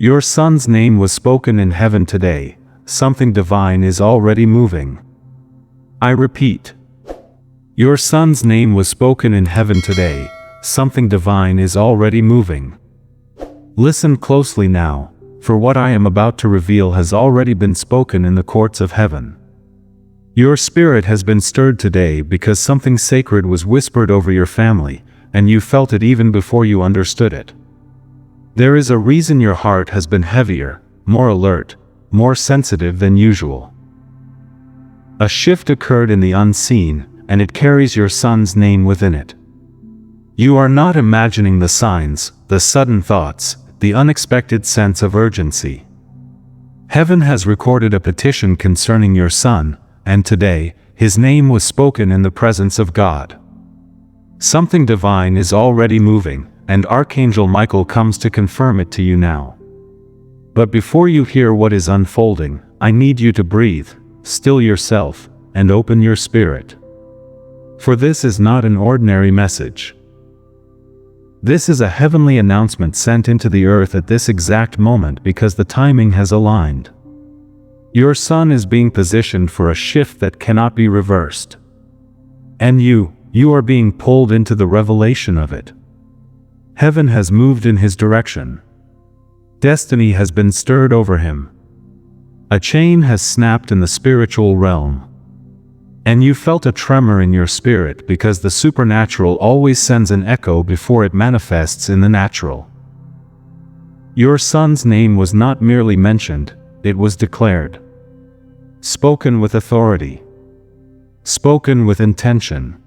Your son's name was spoken in heaven today. Something divine is already moving. I repeat. Your son's name was spoken in heaven today. Something divine is already moving. Listen closely now, for what I am about to reveal has already been spoken in the courts of heaven. Your spirit has been stirred today because something sacred was whispered over your family, and you felt it even before you understood it. There is a reason your heart has been heavier, more alert, more sensitive than usual. A shift occurred in the unseen, and it carries your son's name within it. You are not imagining the signs, the sudden thoughts, the unexpected sense of urgency. Heaven has recorded a petition concerning your son, and today, his name was spoken in the presence of God. Something divine is already moving, and Archangel Michael comes to confirm it to you now. But before you hear what is unfolding, I need you to breathe, still yourself, and open your spirit. For this is not an ordinary message. This is a heavenly announcement sent into the earth at this exact moment because the timing has aligned. Your son is being positioned for a shift that cannot be reversed. And you are being pulled into the revelation of it. Heaven has moved in his direction. Destiny has been stirred over him. A chain has snapped in the spiritual realm. And you felt a tremor in your spirit because the supernatural always sends an echo before it manifests in the natural. Your son's name was not merely mentioned, it was declared. Spoken with authority. Spoken with intention.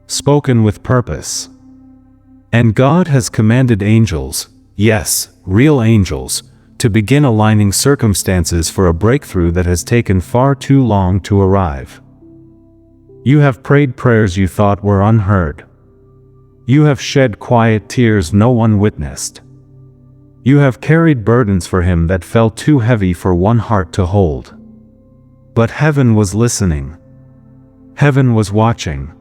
Spoken with purpose. And God has commanded angels, yes, real angels, to begin aligning circumstances for a breakthrough that has taken far too long to arrive. You have prayed prayers you thought were unheard. You have shed quiet tears no one witnessed. You have carried burdens for him that felt too heavy for one heart to hold. But heaven was listening. Heaven was watching.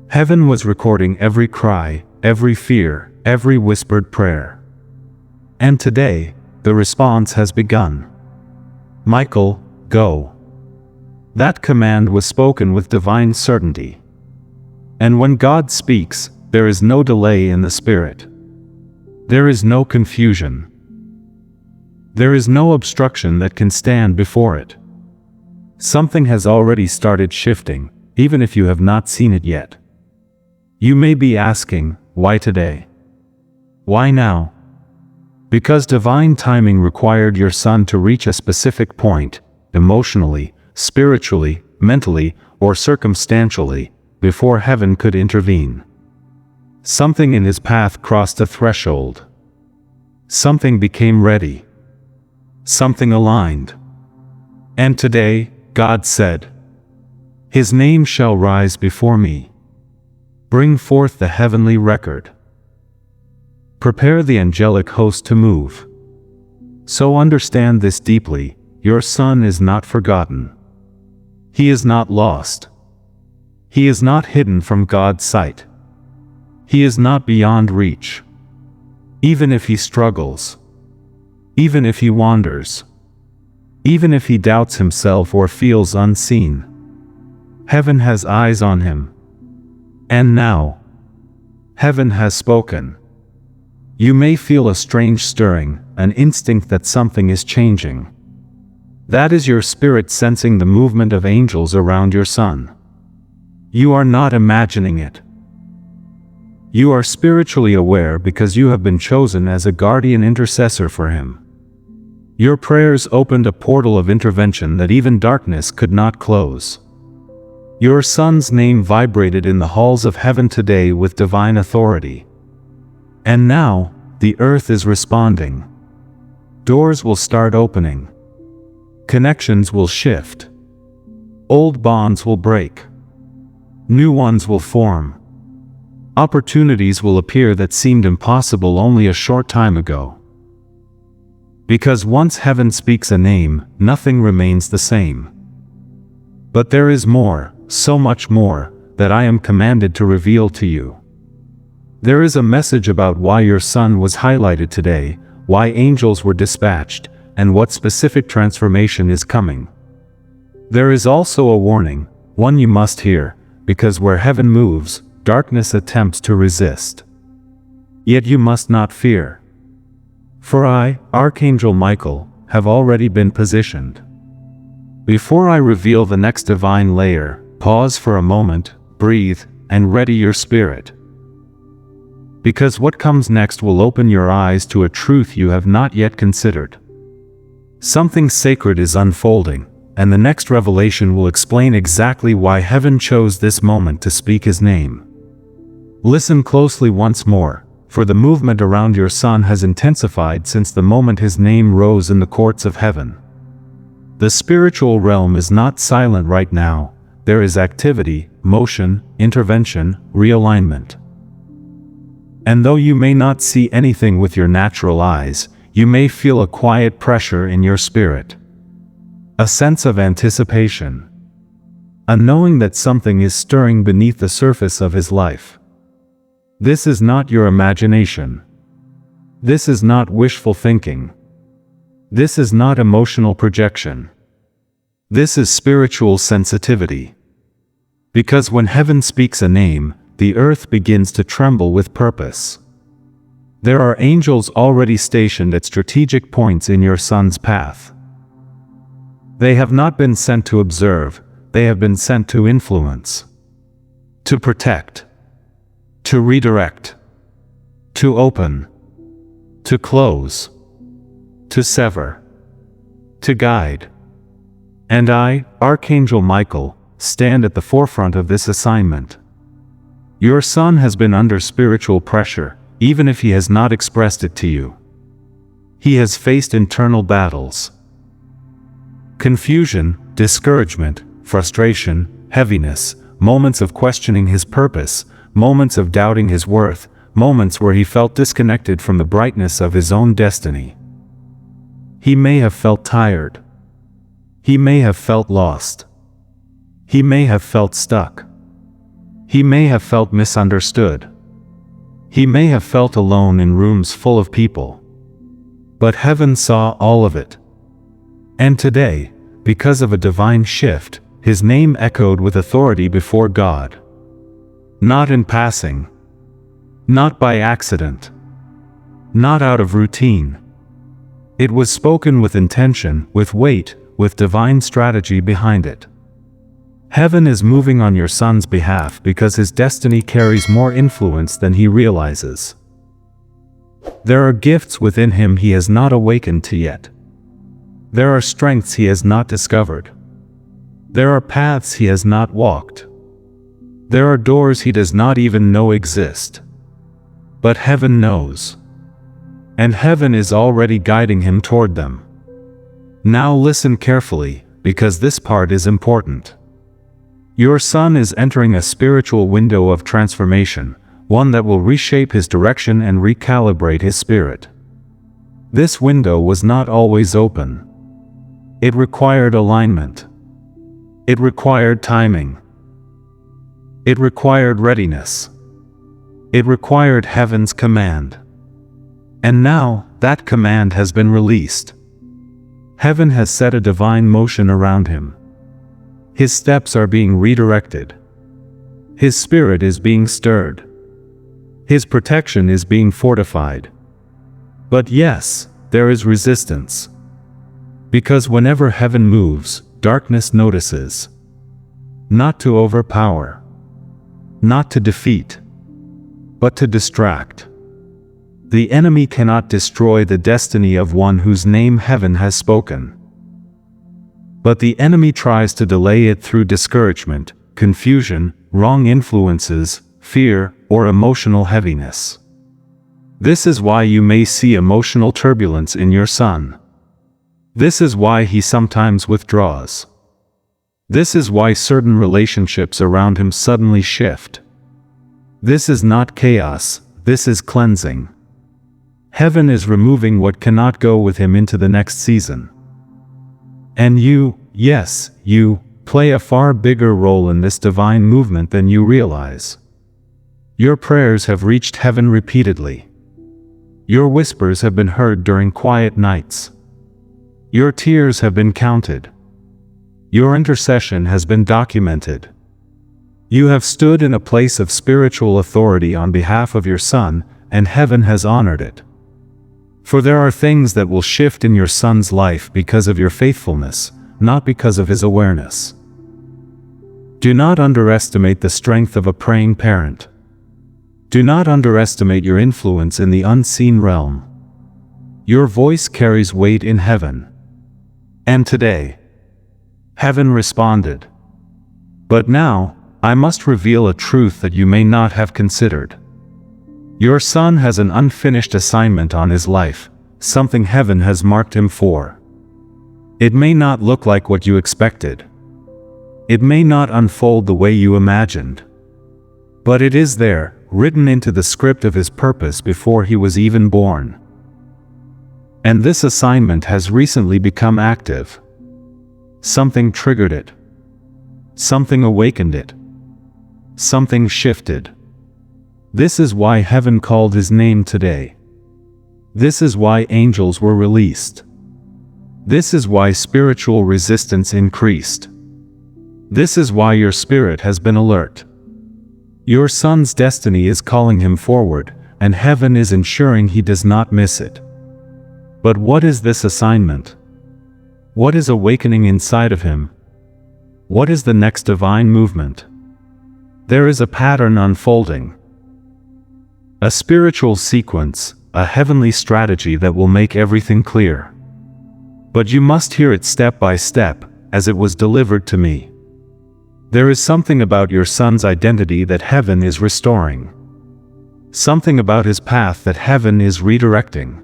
Heaven was recording every cry, every fear, every whispered prayer. And today, the response has begun. Michael, go. That command was spoken with divine certainty. And when God speaks, there is no delay in the spirit. There is no confusion. There is no obstruction that can stand before it. Something has already started shifting, even if you have not seen it yet. You may be asking, why today? Why now? Because divine timing required your son to reach a specific point, emotionally, spiritually, mentally, or circumstantially, before heaven could intervene. Something in his path crossed a threshold. Something became ready. Something aligned. And today, God said, "His name shall rise before me. Bring forth the heavenly record. Prepare the angelic host to move." So understand this deeply, your son is not forgotten. He is not lost. He is not hidden from God's sight. He is not beyond reach. Even if he struggles, even if he wanders, even if he doubts himself or feels unseen, heaven has eyes on him. And now, heaven has spoken. You may feel a strange stirring, an instinct that something is changing. That is your spirit sensing the movement of angels around your son. You are not imagining it. You are spiritually aware because you have been chosen as a guardian intercessor for him. Your prayers opened a portal of intervention that even darkness could not close. Your son's name vibrated in the halls of heaven today with divine authority. And now, the earth is responding. Doors will start opening. Connections will shift. Old bonds will break. New ones will form. Opportunities will appear that seemed impossible only a short time ago. Because once heaven speaks a name, nothing remains the same. But there is more, so much more, that I am commanded to reveal to you. There is a message about why your son was highlighted today, why angels were dispatched, and what specific transformation is coming. There is also a warning, one you must hear, because where heaven moves, darkness attempts to resist. Yet you must not fear. For I, Archangel Michael, have already been positioned. Before I reveal the next divine layer, pause for a moment, breathe, and ready your spirit. Because what comes next will open your eyes to a truth you have not yet considered. Something sacred is unfolding, and the next revelation will explain exactly why heaven chose this moment to speak his name. Listen closely once more, for the movement around your son has intensified since the moment his name rose in the courts of heaven. The spiritual realm is not silent right now. There is activity, motion, intervention, realignment. And though you may not see anything with your natural eyes, you may feel a quiet pressure in your spirit. A sense of anticipation. A knowing that something is stirring beneath the surface of his life. This is not your imagination. This is not wishful thinking. This is not emotional projection. This is spiritual sensitivity. Because when heaven speaks a name, the earth begins to tremble with purpose. There are angels already stationed at strategic points in your son's path. They have not been sent to observe, they have been sent to influence. To protect. To redirect. To open. To close. To sever. To guide. And I, Archangel Michael, stand at the forefront of this assignment. Your son has been under spiritual pressure, even if he has not expressed it to you. He has faced internal battles. Confusion, discouragement, frustration, heaviness, moments of questioning his purpose, moments of doubting his worth, moments where he felt disconnected from the brightness of his own destiny. He may have felt tired. He may have felt lost. He may have felt stuck. He may have felt misunderstood. He may have felt alone in rooms full of people. But heaven saw all of it. And today, because of a divine shift, his name echoed with authority before God. Not in passing. Not by accident. Not out of routine. It was spoken with intention, with weight, with divine strategy behind it. Heaven is moving on your son's behalf because his destiny carries more influence than he realizes. There are gifts within him he has not awakened to yet. There are strengths he has not discovered. There are paths he has not walked. There are doors he does not even know exist. But heaven knows. And heaven is already guiding him toward them. Now listen carefully, because this part is important. Your son is entering a spiritual window of transformation, one that will reshape his direction and recalibrate his spirit. This window was not always open. It required alignment. It required timing. It required readiness. It required heaven's command. And now, that command has been released. Heaven has set a divine motion around him. His steps are being redirected. His spirit is being stirred. His protection is being fortified. But yes, there is resistance. Because whenever heaven moves, darkness notices. Not to overpower. Not to defeat. But to distract. The enemy cannot destroy the destiny of one whose name heaven has spoken. But the enemy tries to delay it through discouragement, confusion, wrong influences, fear, or emotional heaviness. This is why you may see emotional turbulence in your son. This is why he sometimes withdraws. This is why certain relationships around him suddenly shift. This is not chaos, this is cleansing. Heaven is removing what cannot go with him into the next season. And you, yes, you, play a far bigger role in this divine movement than you realize. Your prayers have reached heaven repeatedly. Your whispers have been heard during quiet nights. Your tears have been counted. Your intercession has been documented. You have stood in a place of spiritual authority on behalf of your son, and heaven has honored it. For there are things that will shift in your son's life because of your faithfulness, not because of his awareness. Do not underestimate the strength of a praying parent. Do not underestimate your influence in the unseen realm. Your voice carries weight in heaven. And today, heaven responded. But now, I must reveal a truth that you may not have considered. Your son has an unfinished assignment on his life, something heaven has marked him for. It may not look like what you expected. It may not unfold the way you imagined. But it is there, written into the script of his purpose before he was even born. And this assignment has recently become active. Something triggered it. Something awakened it. Something shifted. This is why heaven called his name today. This is why angels were released. This is why spiritual resistance increased. This is why your spirit has been alert. Your son's destiny is calling him forward, and heaven is ensuring he does not miss it. But what is this assignment? What is awakening inside of him? What is the next divine movement? There is a pattern unfolding. A spiritual sequence, a heavenly strategy that will make everything clear. But you must hear it step by step, as it was delivered to me. There is something about your son's identity that heaven is restoring. Something about his path that heaven is redirecting.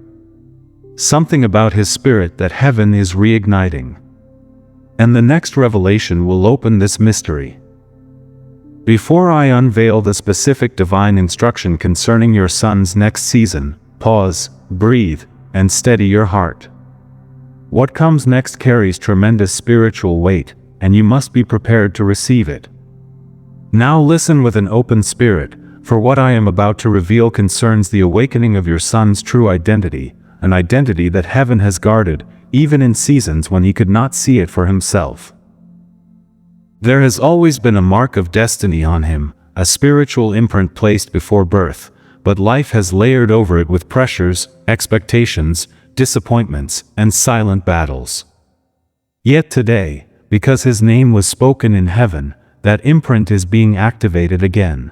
Something about his spirit that heaven is reigniting. And the next revelation will open this mystery. Before I unveil the specific divine instruction concerning your son's next season, pause, breathe, and steady your heart. What comes next carries tremendous spiritual weight, and you must be prepared to receive it. Now listen with an open spirit, for what I am about to reveal concerns the awakening of your son's true identity, an identity that heaven has guarded, even in seasons when he could not see it for himself. There has always been a mark of destiny on him, a spiritual imprint placed before birth, but life has layered over it with pressures, expectations, disappointments, and silent battles. Yet today, because his name was spoken in heaven, that imprint is being activated again.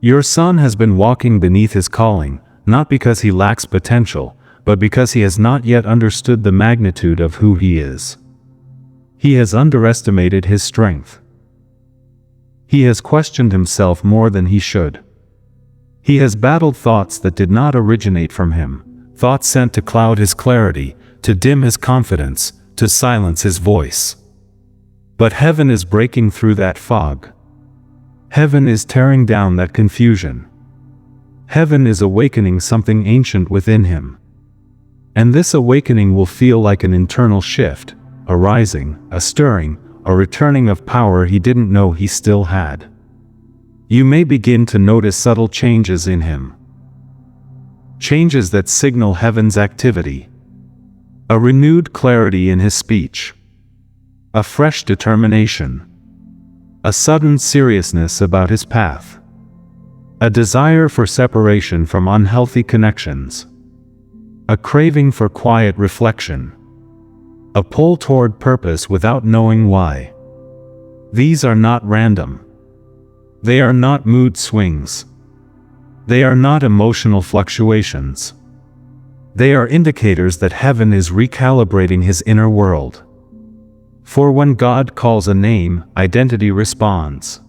Your son has been walking beneath his calling, not because he lacks potential, but because he has not yet understood the magnitude of who he is. He has underestimated his strength. He has questioned himself more than he should. He has battled thoughts that did not originate from him, thoughts sent to cloud his clarity, to dim his confidence, to silence his voice. But heaven is breaking through that fog. Heaven is tearing down that confusion. Heaven is awakening something ancient within him. And this awakening will feel like an internal shift, a rising, a stirring, a returning of power he didn't know he still had. You may begin to notice subtle changes in him. Changes that signal heaven's activity. A renewed clarity in his speech. A fresh determination. A sudden seriousness about his path. A desire for separation from unhealthy connections. A craving for quiet reflection. A pull toward purpose without knowing why. These are not random. They are not mood swings. They are not emotional fluctuations. They are indicators that heaven is recalibrating his inner world. For when God calls a name, identity responds.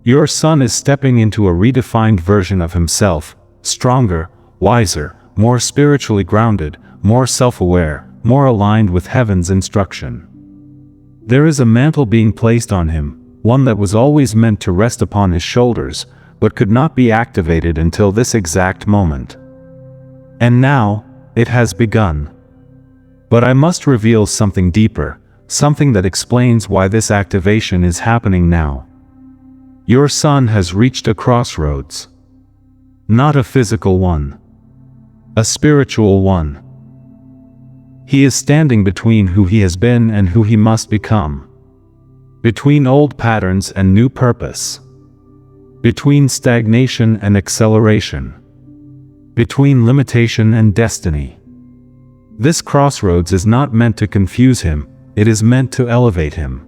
Your son is stepping into a redefined version of himself, stronger, wiser, more spiritually grounded, more self-aware, more aligned with heaven's instruction. There is a mantle being placed on him, one that was always meant to rest upon his shoulders, but could not be activated until this exact moment. And now, it has begun. But I must reveal something deeper, something that explains why this activation is happening now. Your son has reached a crossroads. Not a physical one. a spiritual one. He is standing between who he has been and who he must become. Between old patterns and new purpose. Between stagnation and acceleration. Between limitation and destiny. This crossroads is not meant to confuse him, it is meant to elevate him.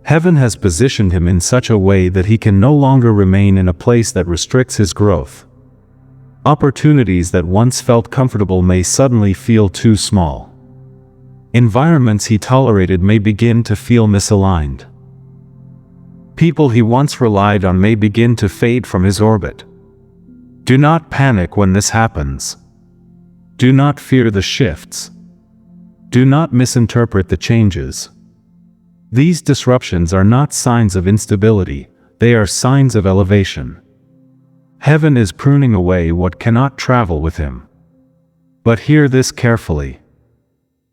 Heaven has positioned him in such a way that he can no longer remain in a place that restricts his growth. Opportunities that once felt comfortable may suddenly feel too small. Environments he tolerated may begin to feel misaligned. People he once relied on may begin to fade from his orbit. Do not panic when this happens. Do not fear the shifts. Do not misinterpret the changes. These disruptions are not signs of instability, they are signs of elevation. Heaven is pruning away what cannot travel with him. But hear this carefully.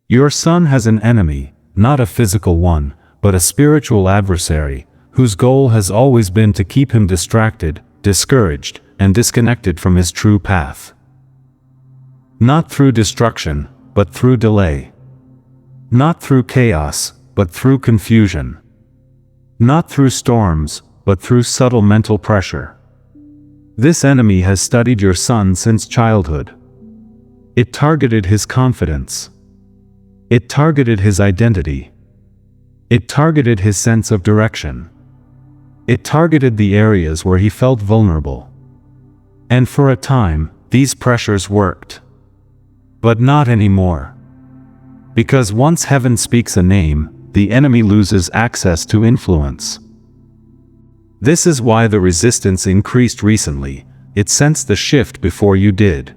Your son has an enemy, not a physical one, but a spiritual adversary, whose goal has always been to keep him distracted, discouraged, and disconnected from his true path. Not through destruction, but through delay. Not through chaos, but through confusion. Not through storms, but through subtle mental pressure. This enemy has studied your son since childhood. It targeted his confidence. It targeted his identity. It targeted his sense of direction. It targeted the areas where he felt vulnerable. And for a time, these pressures worked. But not anymore. Because once heaven speaks a name, the enemy loses access to influence. This is why the resistance increased recently. It sensed the shift before you did.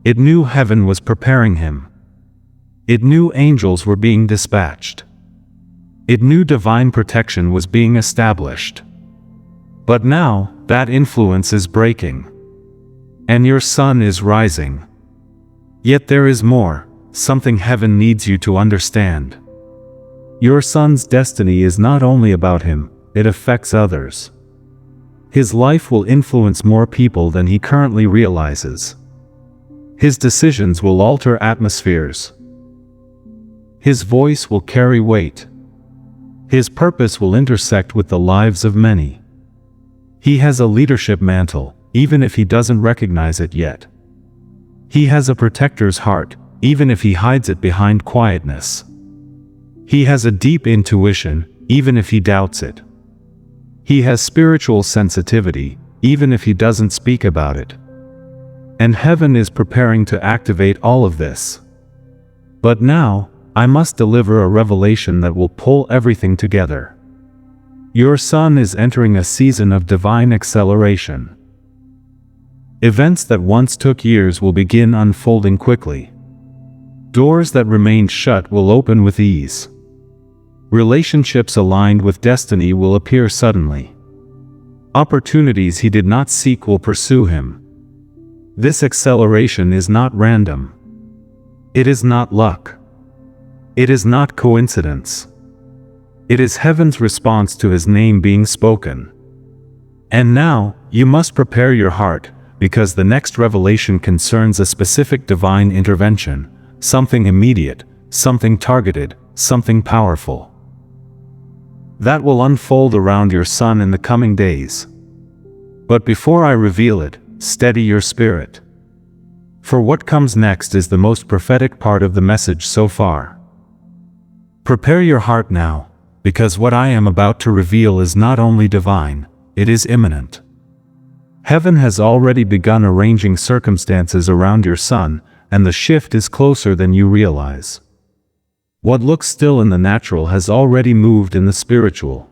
It knew heaven was preparing him. It knew angels were being dispatched. It knew divine protection was being established. But now, that influence is breaking. And your son is rising. Yet there is more, something heaven needs you to understand. Your son's destiny is not only about him, it affects others. His life will influence more people than he currently realizes. His decisions will alter atmospheres. His voice will carry weight. His purpose will intersect with the lives of many. He has a leadership mantle, even if he doesn't recognize it yet. He has a protector's heart, even if he hides it behind quietness. He has a deep intuition, even if he doubts it. He has spiritual sensitivity, even if he doesn't speak about it. And heaven is preparing to activate all of this. But now, I must deliver a revelation that will pull everything together. Your son is entering a season of divine acceleration. Events that once took years will begin unfolding quickly. Doors that remained shut will open with ease. Relationships aligned with destiny will appear suddenly. Opportunities he did not seek will pursue him. This acceleration is not random. It is not luck. It is not coincidence. It is heaven's response to his name being spoken. And now, you must prepare your heart, because the next revelation concerns a specific divine intervention, something immediate, something targeted, something powerful. That will unfold around your son in the coming days. But before I reveal it, steady your spirit. For what comes next is the most prophetic part of the message so far. Prepare your heart now, because what I am about to reveal is not only divine, it is imminent. Heaven has already begun arranging circumstances around your son, and the shift is closer than you realize. What looks still in the natural has already moved in the spiritual.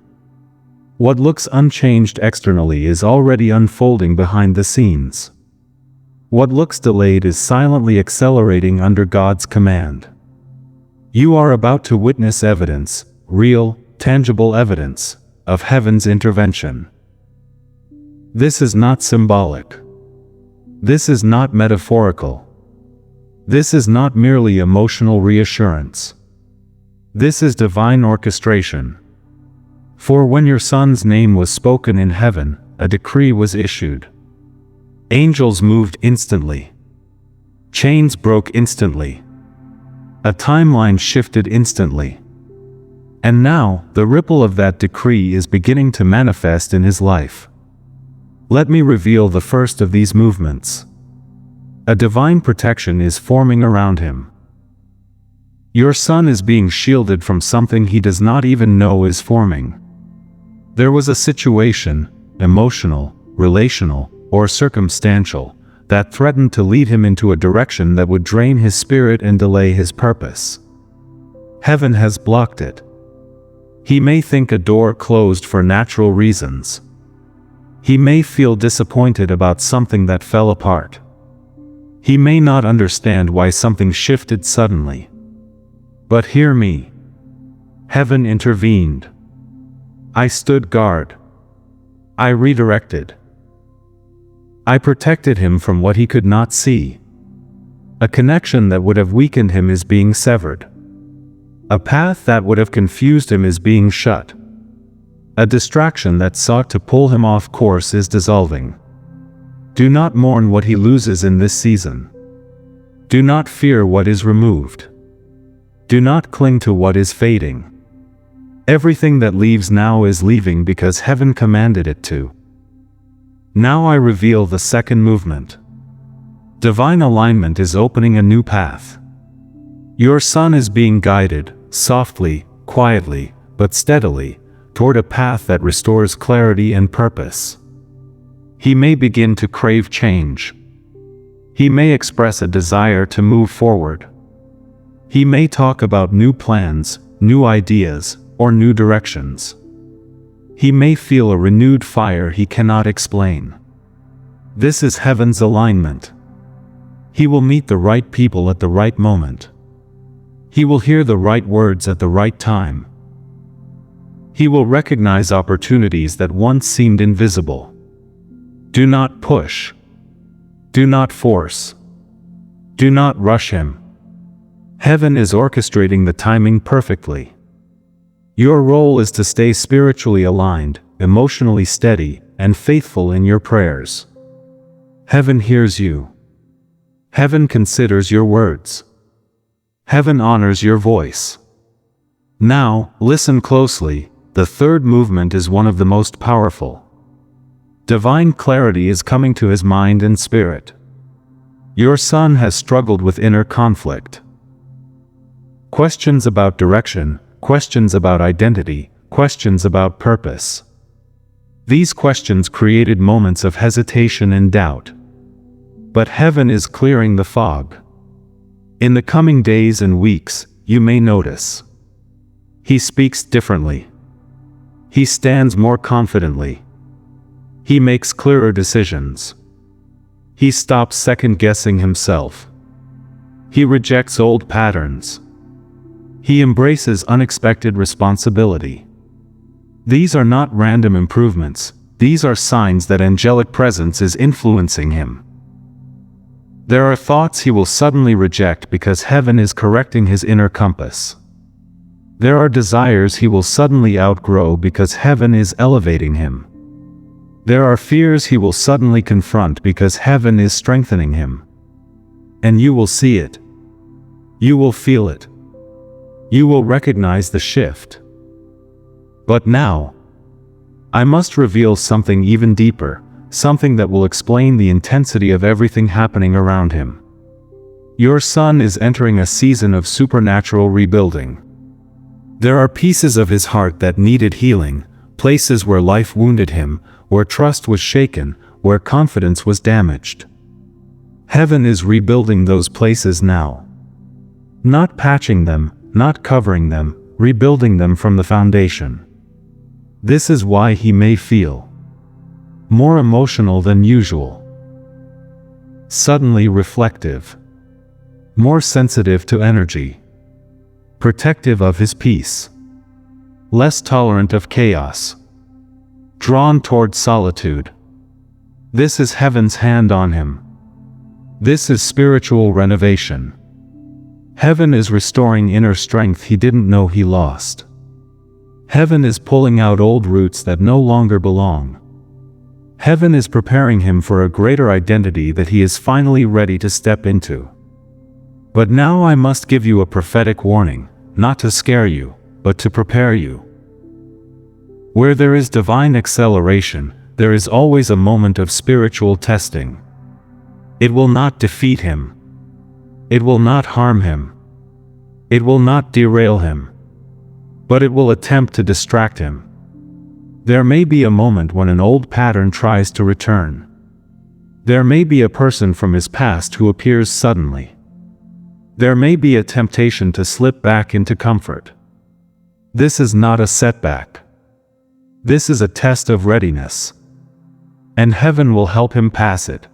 What looks unchanged externally is already unfolding behind the scenes. What looks delayed is silently accelerating under God's command. You are about to witness evidence, real, tangible evidence, of heaven's intervention. This is not symbolic. This is not metaphorical. This is not merely emotional reassurance. This is divine orchestration. For when your son's name was spoken in heaven, a decree was issued. Angels moved instantly. Chains broke instantly. A timeline shifted instantly. And now, the ripple of that decree is beginning to manifest in his life. Let me reveal the first of these movements. A divine protection is forming around him. Your son is being shielded from something he does not even know is forming. There was a situation, emotional, relational, or circumstantial, that threatened to lead him into a direction that would drain his spirit and delay his purpose. Heaven has blocked it. He may think a door closed for natural reasons. He may feel disappointed about something that fell apart. He may not understand why something shifted suddenly. But hear me. Heaven intervened. I stood guard. I redirected. I protected him from what he could not see. A connection that would have weakened him is being severed. A path that would have confused him is being shut. A distraction that sought to pull him off course is dissolving. Do not mourn what he loses in this season. Do not fear what is removed. Do not cling to what is fading. Everything that leaves now is leaving because heaven commanded it to. Now I reveal the second movement. Divine alignment is opening a new path. Your son is being guided, softly, quietly, but steadily, toward a path that restores clarity and purpose. He may begin to crave change. He may express a desire to move forward. He may talk about new plans, new ideas, or new directions. He may feel a renewed fire he cannot explain. This is heaven's alignment. He will meet the right people at the right moment. He will hear the right words at the right time. He will recognize opportunities that once seemed invisible. Do not push. Do not force. Do not rush him. Heaven is orchestrating the timing perfectly. Your role is to stay spiritually aligned, emotionally steady, and faithful in your prayers. Heaven hears you. Heaven considers your words. Heaven honors your voice. Now, listen closely. The third movement is one of the most powerful. Divine clarity is coming to his mind and spirit. Your son has struggled with inner conflict. Questions about direction, questions about identity, questions about purpose. These questions created moments of hesitation and doubt. But heaven is clearing the fog. In the coming days and weeks, you may notice. He speaks differently. He stands more confidently. He makes clearer decisions. He stops second-guessing himself. He rejects old patterns. He embraces unexpected responsibility. These are not random improvements. These are signs that angelic presence is influencing him. There are thoughts he will suddenly reject because heaven is correcting his inner compass. There are desires he will suddenly outgrow because heaven is elevating him. There are fears he will suddenly confront because heaven is strengthening him. And you will see it. You will feel it. You will recognize the shift. But now, I must reveal something even deeper, something that will explain the intensity of everything happening around him. Your son is entering a season of supernatural rebuilding. There are pieces of his heart that needed healing, places where life wounded him, where trust was shaken, where confidence was damaged. Heaven is rebuilding those places now. Not patching them, not covering them, rebuilding them from the foundation. This is why he may feel more emotional than usual, suddenly reflective, more sensitive to energy, protective of his peace, less tolerant of chaos, drawn toward solitude. This is heaven's hand on him. This is spiritual renovation. Heaven is restoring inner strength he didn't know he lost. Heaven is pulling out old roots that no longer belong. Heaven is preparing him for a greater identity that he is finally ready to step into. But now I must give you a prophetic warning, not to scare you, but to prepare you. Where there is divine acceleration, there is always a moment of spiritual testing. It will not defeat him. It will not harm him. It will not derail him. But it will attempt to distract him. There may be a moment when an old pattern tries to return. There may be a person from his past who appears suddenly. There may be a temptation to slip back into comfort. This is not a setback. This is a test of readiness. And heaven will help him pass it.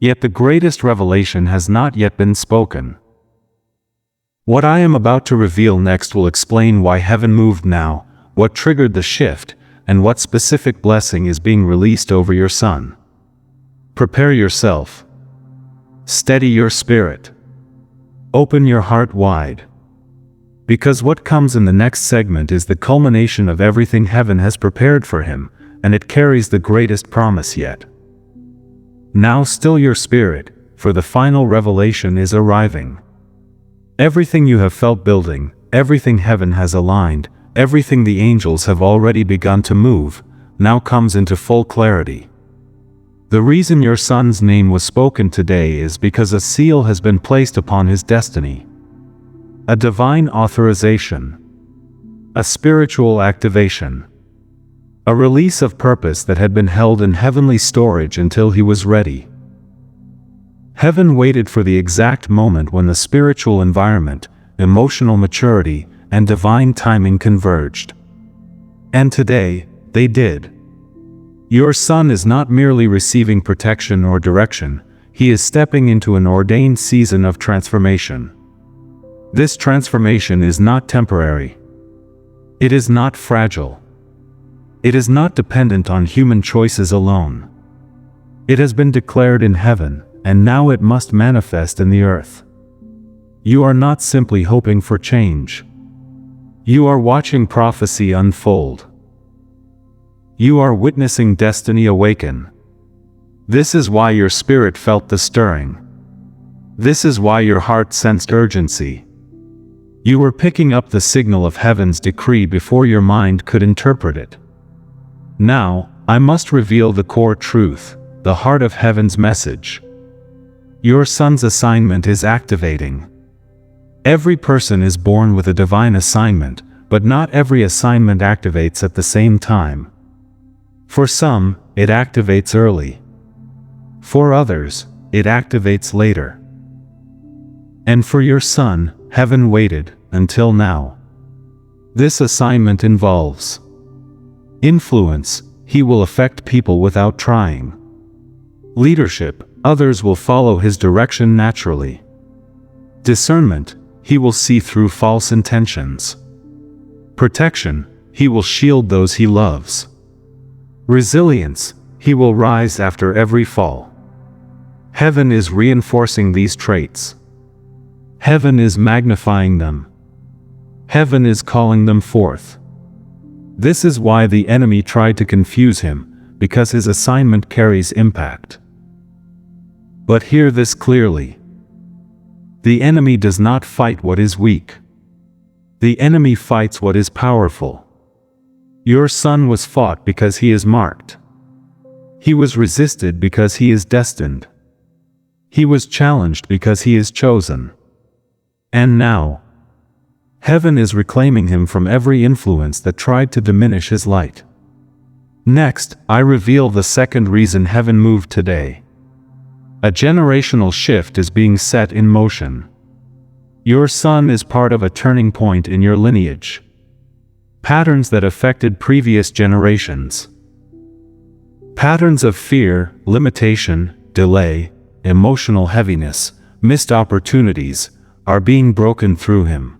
Yet the greatest revelation has not yet been spoken. What I am about to reveal next will explain why heaven moved now, what triggered the shift, and what specific blessing is being released over your son. Prepare yourself. Steady your spirit. Open your heart wide. Because what comes in the next segment is the culmination of everything heaven has prepared for him, and it carries the greatest promise yet. Now still your spirit, for the final revelation is arriving. Everything you have felt building, everything heaven has aligned, everything the angels have already begun to move, now comes into full clarity. The reason your son's name was spoken today is because a seal has been placed upon his destiny. A divine authorization. A spiritual activation. A release of purpose that had been held in heavenly storage until he was ready. Heaven waited for the exact moment when the spiritual environment, emotional maturity, and divine timing converged. And today, they did. Your son is not merely receiving protection or direction, he is stepping into an ordained season of transformation. This transformation is not temporary. It is not fragile. It is not dependent on human choices alone. It has been declared in heaven, and now it must manifest in the earth. You are not simply hoping for change. You are watching prophecy unfold. You are witnessing destiny awaken. This is why your spirit felt the stirring. This is why your heart sensed urgency. You were picking up the signal of heaven's decree before your mind could interpret it. Now, I must reveal the core truth, the heart of heaven's message. Your son's assignment is activating. Every person is born with a divine assignment, but not every assignment activates at the same time. For some, it activates early. For others, it activates later. And for your son, heaven waited until now. This assignment involves influence. He will affect people without trying. Leadership. Others will follow his direction naturally. Discernment. He will see through false intentions. Protection. He will shield those he loves. Resilience. He will rise after every fall. Heaven is reinforcing these traits. Heaven is magnifying them. Heaven is calling them forth. This is why the enemy tried to confuse him, because his assignment carries impact. But hear this clearly. The enemy does not fight what is weak. The enemy fights what is powerful. Your son was fought because he is marked. He was resisted because he is destined. He was challenged because he is chosen. And now, heaven is reclaiming him from every influence that tried to diminish his light. Next, I reveal the second reason heaven moved today. A generational shift is being set in motion. Your son is part of a turning point in your lineage. Patterns that affected previous generations. Patterns of fear, limitation, delay, emotional heaviness, missed opportunities, are being broken through him.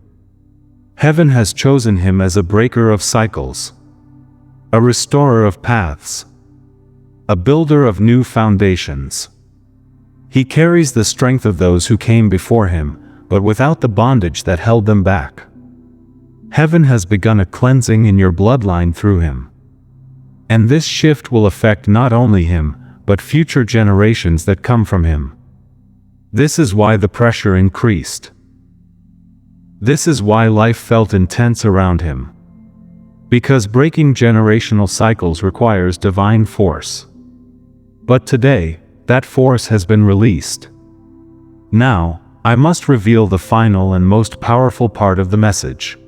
Heaven has chosen him as a breaker of cycles, a restorer of paths, a builder of new foundations. He carries the strength of those who came before him, but without the bondage that held them back. Heaven has begun a cleansing in your bloodline through him. And this shift will affect not only him, but future generations that come from him. This is why the pressure increased. This is why life felt intense around him. Because breaking generational cycles requires divine force. But today, that force has been released. Now, I must reveal the final and most powerful part of the message.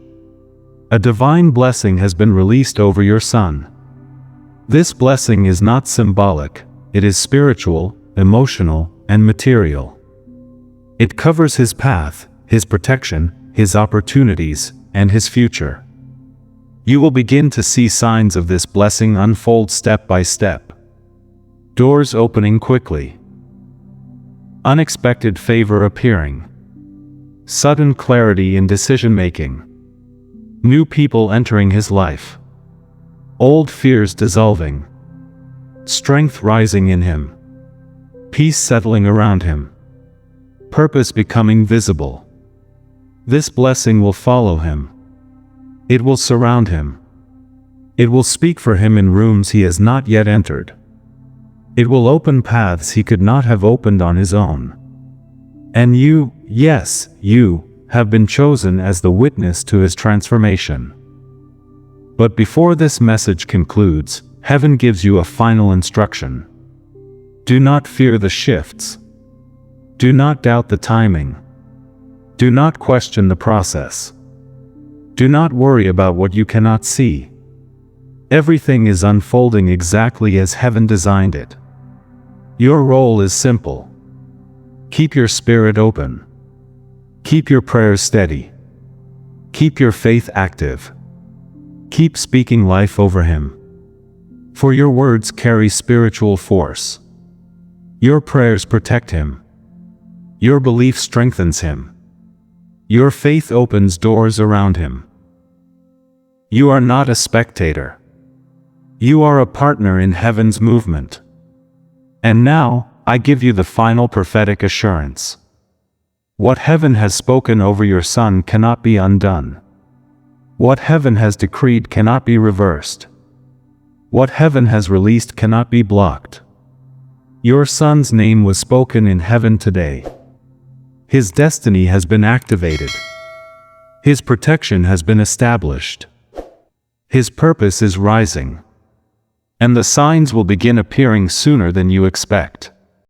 A divine blessing has been released over your son. This blessing is not symbolic, it is spiritual, emotional, and material. It covers his path, his protection, his opportunities, and his future. You will begin to see signs of this blessing unfold step by step. Doors opening quickly. Unexpected favor appearing. Sudden clarity in decision-making. New people entering his life. Old fears dissolving. Strength rising in him. Peace settling around him. Purpose becoming visible. This blessing will follow him. It will surround him. It will speak for him in rooms he has not yet entered. It will open paths he could not have opened on his own. And you, yes, you, have been chosen as the witness to his transformation. But before this message concludes, heaven gives you a final instruction. Do not fear the shifts. Do not doubt the timing. Do not question the process. Do not worry about what you cannot see. Everything is unfolding exactly as heaven designed it. Your role is simple. Keep your spirit open. Keep your prayers steady. Keep your faith active. Keep speaking life over him. For your words carry spiritual force. Your prayers protect him. Your belief strengthens him. Your faith opens doors around him. You are not a spectator. You are a partner in heaven's movement. And now, I give you the final prophetic assurance. What heaven has spoken over your son cannot be undone. What heaven has decreed cannot be reversed. What heaven has released cannot be blocked. Your son's name was spoken in heaven today. His destiny has been activated. His protection has been established. His purpose is rising. And the signs will begin appearing sooner than you expect.